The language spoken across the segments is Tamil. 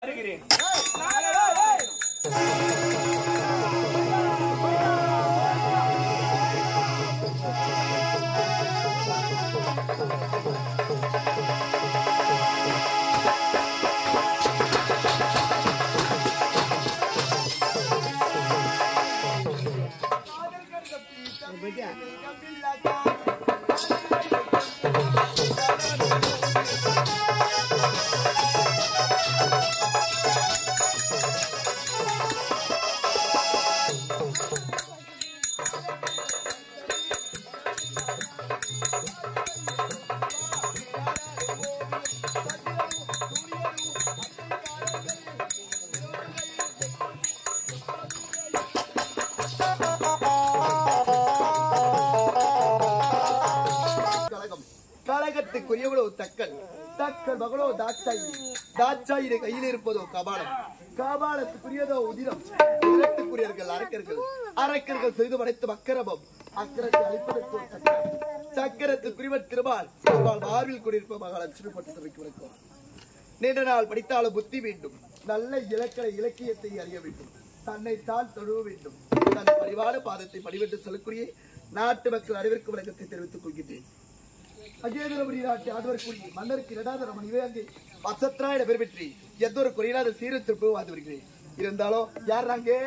வருகிறேன். கழகத்துக்குரியவளோ தக்கல் தக்கல் மகளோ தாட்சாயி தாட்சாயிரை கையில் இருப்பதோ கபாலம் கபாலத்துக்குரியதோ உதிரம் உதிரத்துக்குரியர்கள் அரக்கர்கள் அரக்கர்கள் செய்து படைத்த அக்கிரமம் அக்கிரத்தை அழிப்பதற்கு ஒரு சக்கரம் சக்கரத்துக்குரியவர் திருமால் மார்பில் குடியிருப்ப மகாலம் சிறுபட்டு சபைக்கு வணக்கம். நீண்ட நாள் படித்தாலும் புத்தி வேண்டும், நல்ல இலக்கியத்தை அறிய வேண்டும், தன்னை தான் தொழுவ வேண்டும், தன் பரிவான பாதத்தை படிவிட்டு செல்லக்கூடிய நாட்டு மக்கள் அனைவருக்கும் வணக்கத்தை தெரிவித்துக் கொள்கின்றேன். அஜேந்திரபுரி நாட்டு ஆடுவர்குடி மன்னருக்கு இரண்டாவது ரமன் இவை அங்கே வசத்ராயிட பெரு பெற்றி எந்த ஒரு குறையில்லாத சீரும் சிறப்பு வாழ்ந்து வருகிறேன். இருந்தாலும் யார் அங்கே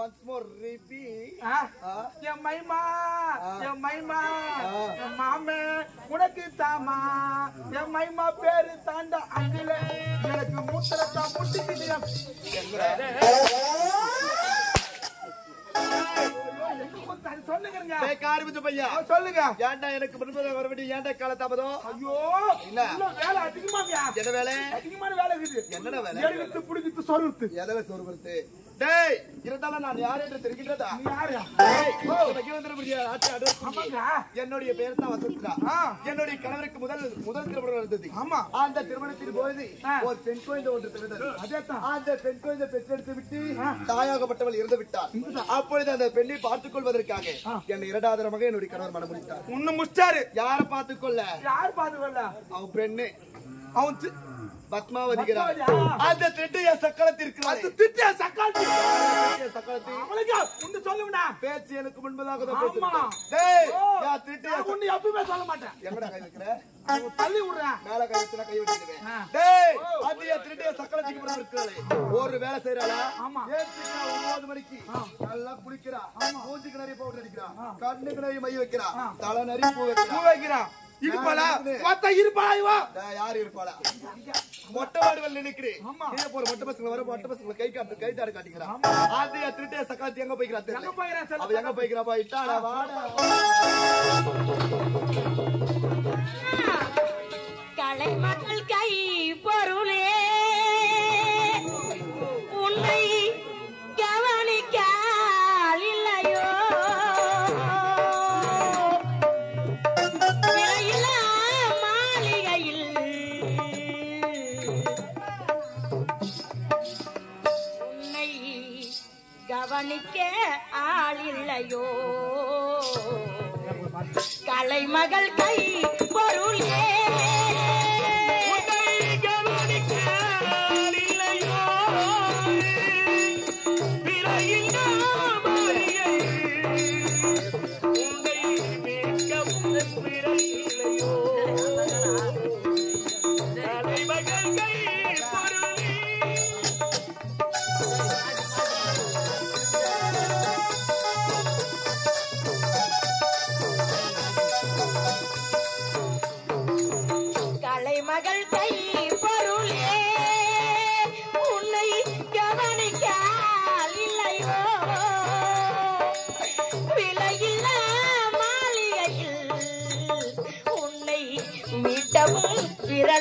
once more repeat எம்மைமா எம்மைமா மாமே உனக்கு தாமா எம்மைமா பேரு தாண்ட அங்கில எனக்கு மூத்திரத்தா முட்டிக்கிட்டு சொல்லுங்க ஏன்டா எனக்கு முன்பதாக வர வேண்டிய ஏன்டா கால தாமதம்? ஐயோ வேலை அதிகமாவியா? என்ன வேலை? அதிகமான வேலை இருக்குது. என்னடா வேலை? எடுத்து புடிக்கிட்டு சொருத்து எதல சொருத்து டேய் இருந்தாலும் நான் யார் என்று தெரிகிறதா? நீ யாரா? என்னுடைய பேர் தான் வசந்தா. என்னுடைய கணவருக்கு முதல் திருமணம் நடந்தது. ஆமா. அந்த திருமணத்தின் போது ஒரு பெண் குழந்தை ஒன்று பிறந்தது. அந்த பெண் குழந்தை பெற்றெடுத்து விட்டு தாயாகப்பட்டவள் இறந்து விட்டார். அப்பொழுது அந்த பெண்ணை பார்த்துக் கொள்வதற்காக என்னை இரண்டாவது மகன் என்னுடைய கணவர் மனம் முடித்தார். உன்னை முடிச்சாரு. யார பார்த்துக்கொள்ள? யார் பார்த்துக்கொள்ள? அவன் பெண்ணு அவன் பத்மாவதிகிறார். அந்த திட்டிய சக்கரத்திற்கு அந்த திட்டிய சக்கரத்தி அவளுக்கு உண்டு சொல்லுடா. பேச்சு எனக்கு முன்பதாக தான் பேசுறேன். ஆமா. டேய் யா திட்டிய உன்னை எப்பவுமே சொல்ல மாட்டேன். எங்கடா கை வைக்கிற? தள்ளி விடுறேன். மேல கை வச்சா கை விட்டுடுவேன். டேய் அந்த திட்டிய சக்கரத்துக்கு பிறகு இருக்கறே ஒரு வேலை செய்யறாளா? ஏத்திக்கா 9 மணிக்கு நல்லா குளிக்கிறா, மூஞ்சிக்கு நிறைய பவுடர் அடிக்கிறா, கண்ணுக்கு நிறைய மை வைக்கிறா, தலை நிறைய பூ வைக்கிறா. இருப்பாளா? மொத்த இருப்பாளா இவ? யார் இருப்பாளா? மொட்டை வாடுவல் நினைக்கிறேன். கீழே போற மொட்டை பசங்க வர மொட்டை பசங்க கை தாடு காட்டிக்கிறான். அது திருட்டே சக்காத்தி எங்க போய்க்கிறா தெரியல. அவ எங்க போய்க்கிறா? இட்டாடா வாடா. கலை மக்கள் கை பொருளே உன்னை கவனிக்க இல்லையோ மாளிகையில் உன்னை கவனிக்க ஆள் இல்லையோ கலைமகள் கை பொருளே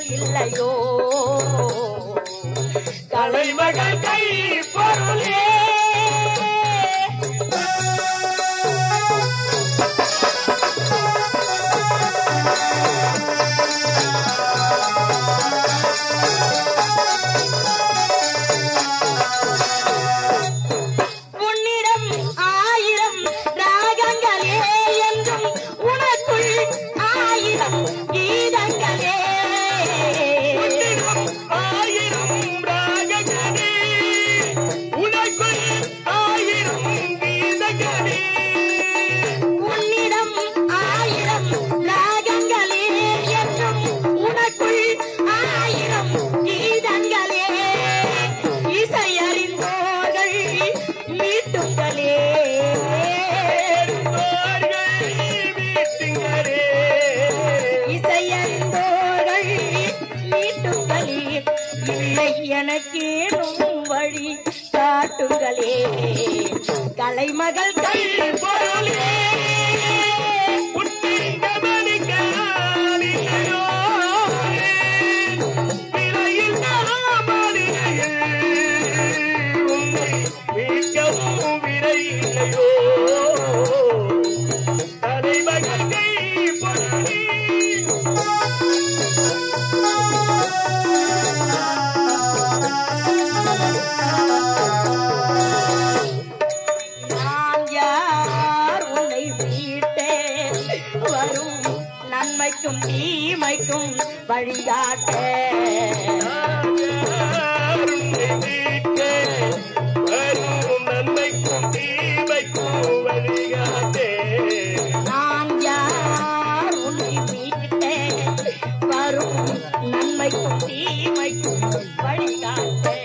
விரல் இல்லையோ கலைமகள் கை பொருளே எனக்கேனும் வழி காட்டுங்களே கலைமகள் கை பொருளே தீமைக்கும் வழிகாட்ட நன்மைக்கும் தீமைக்கும் வழிகாட்டே நான் யார் உன்னை மீட்டே வரும் நன்மைக்கும் தீமைக்கும் வழிகாட்டே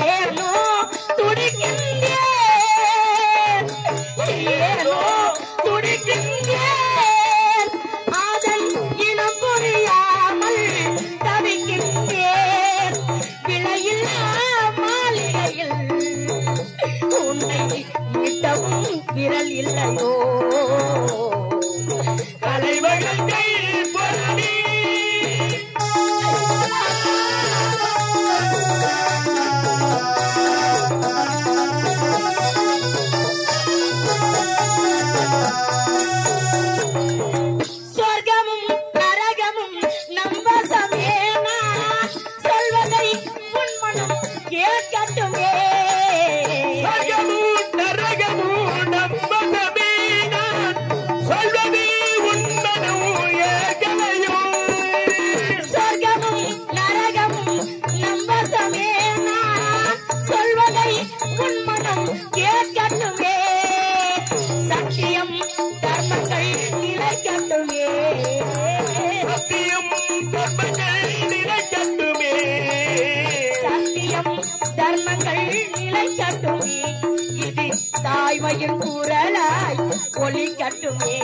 ஏனோ துடிக்கின்றேன் ஏனோ துடிக்கின்றேன் விரல் இல்லையோ கலைமகள் கை பொருளே சொர்க்கமும் நரகமும் நம்பசமே நான் சொல்வதை உன்மனம் கேட்கட்டுமே இது தாய்மையின் குரலாய் ஒளி கட்டுமே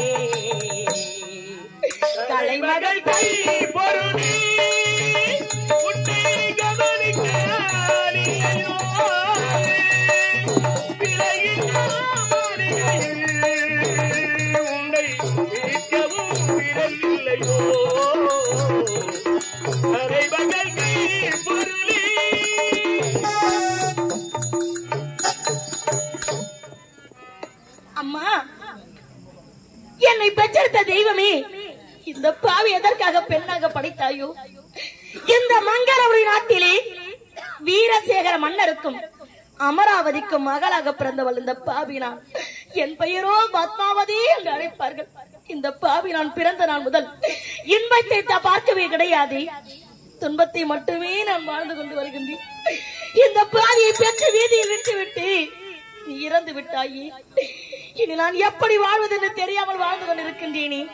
கலைமகள் கை பொருளே உன்னை கவனிக்கையோ உன்னை மீட்கவும் விரல் இல்லையோ கலைமகள் கை பொருளே அம்மா என்னை பெற்றெடுத்த தெய்வமே இந்த பாவி எதற்காக பெண்ணாக படைத்தாயோ இந்த மங்களபுரி நாட்டிலே வீரசேகர மன்னருக்கும் அமராவதிக்கும் மகளாக பிறந்தவள் இந்த பாவி நான் என் பெயரோ பத்மாவதி என்று அழைப்பார்கள் இந்த பாவி நான் பிறந்த நாள் முதல் இன்பத்தை பார்க்கவே கிடையாது துன்பத்தை மட்டுமே நான் வாழ்ந்து கொண்டு வருகின்றேன் இந்த பாவியை பெற்று வீதியில் விட்டுவிட்டு நீ இறந்து விட்டாயே இனி நான் எப்படி வாழ்வதென்று தெரியாமல் வாழ்ந்து கொண்டிருக்கின்றேனே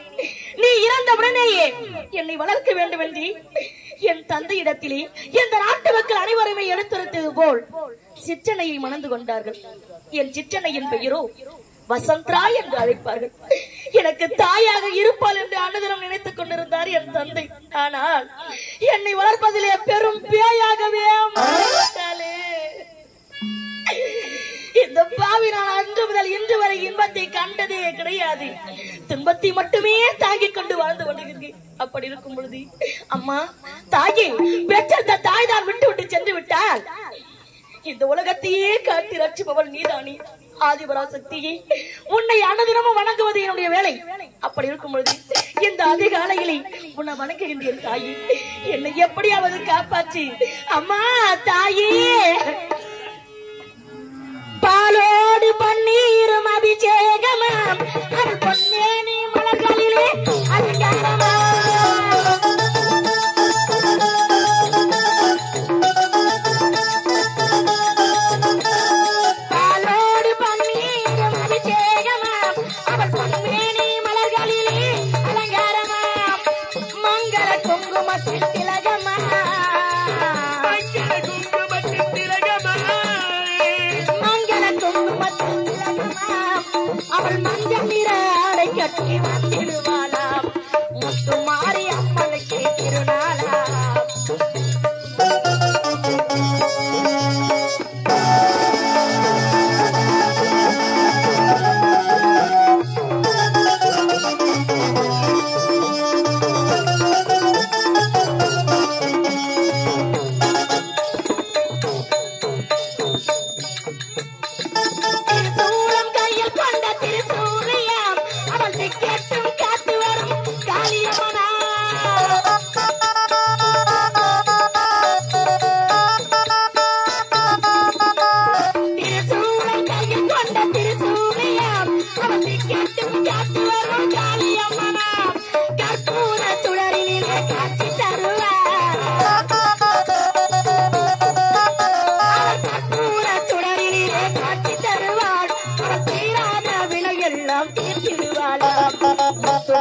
நீ இறந்தவுடனேயே என்னை வளர்க்க வேண்டும் என்று என் தந்தையிடத்திலே இந்த நாட்டு மக்கள் அனைவருமே எடுத்துரைத்தது போல் சிற்றனையை மணந்து கொண்டார்கள் என் சிற்றனையின் பெயரோ வசந்தரா என்று அழைப்பார்கள் எனக்கு தாயாக இருப்பாள் என்று அனுதினம் நினைத்துக் கொண்டிருந்தார் என் தந்தை ஆனால் என்னை வளர்ப்பதிலே பெரும் பேயாகவே மாறிவிட்டாளே இந்த பாவி நான் அன்று முதல் இன்று வரை இன்பத்தை கண்டதே கிடையாது. துன்பத்தை மட்டுமே தாங்கிக் கொண்டு வாழ்ந்து வருகிறேன். அப்படி இருக்கும் பொழுது அம்மா தாயே, பெற்ற தாய் தான் விட்டு விட்டு சென்று விட்டால் இந்த உலகத்தையே காட்டி ரட்சிப்பவள் நீதானே ஆதிபராசக்தியே. உன்னை அனுதினமும் வணங்குவது என்னுடைய வேலை. அப்படி இருக்கும் பொழுது இந்த அதிகாலையிலே உன்னை வணங்குகின்றேன் தாயே. என்னை எப்படியாவது காப்பாற்றி அம்மா தாயே. பாலோடு பன்னீரும் அபிஷேகமாம் அவள் பொன்னேனி மலர்களிலே அலங்காரமா. அவள் மஞ்சள் நிற ஆடை கட்டி வந்திடுவாளாம். முத்து மாறி அம்மனுக்கு திருநாளாம்.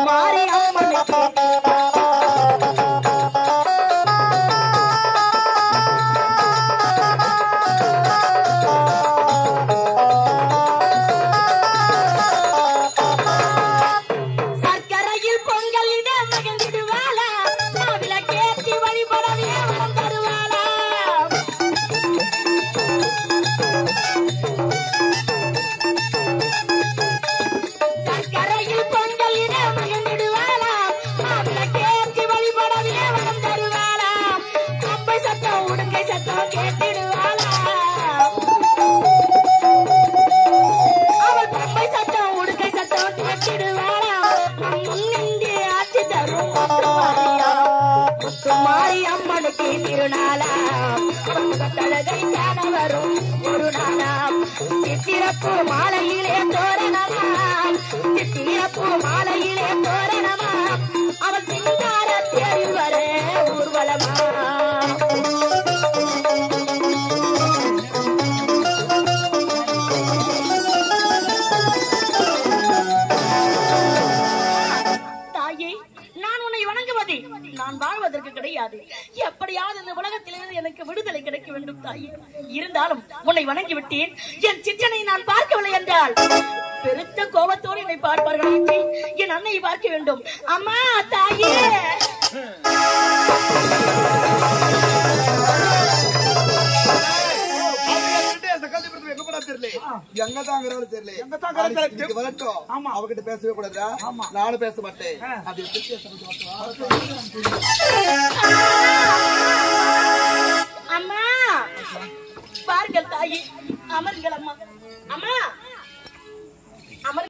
மாறி அம்மனுக்கு சர்க்கரையில் பொங்கலிட மகிழ்ந்திடுவாளா. விளக்கேற்றி வழிபடவே வரம் தருவாளா. சர்க்கரையில் பொங்கலிட மகிழ்ந்திடுவாளா. விளக்கேற்றி வழிபடவே வரம் தருவாளா. கம்பை சத்தம் உடுக்கை சத்தம் கேட்டிடுவாளா. அவள் கம்பை சத்தம் உடுக்கை சத்தம் கேட்டிடுவாளா. முன்னின்றி ஆட்சி தரும் முத்துமாரி அம்மனுக்கு திருநாளா. முகத்தழகை காண வரும் ஒரு நாளாம். சித்திரப்பு மாலையிலே தோரணமாம். சித்திரப்பு மாலையிலே தோரணமாம். அவள் சிங்கார தேரில் வர ஊர்வலமா. தாயே, நான் உன்னை வணங்குவதே நான் வாழ்வதற்கு கிடையாது. எப்படியாவது இந்த உலகத்திலிருந்து எனக்கு விடுதலை கிடைக்க வேண்டும் தாயே. இருந்தாலும் உன்னை வணங்கி விட்டேன். என் சிற்றனை நான் பார்க்கவில்லை என்றால் பெருத்த கோபத்தோடு என்னை பார்ப்பார்கள் என்று என் அன்னையை பார்க்க வேண்டும். அம்மா தாயே. அவகிட்ட பேசவே கூடாதா? நானும் பேச மாட்டேன். அம்மா பாருங்கள் தாயே, அமருங்கள் அம்மா. அம்மா அமர்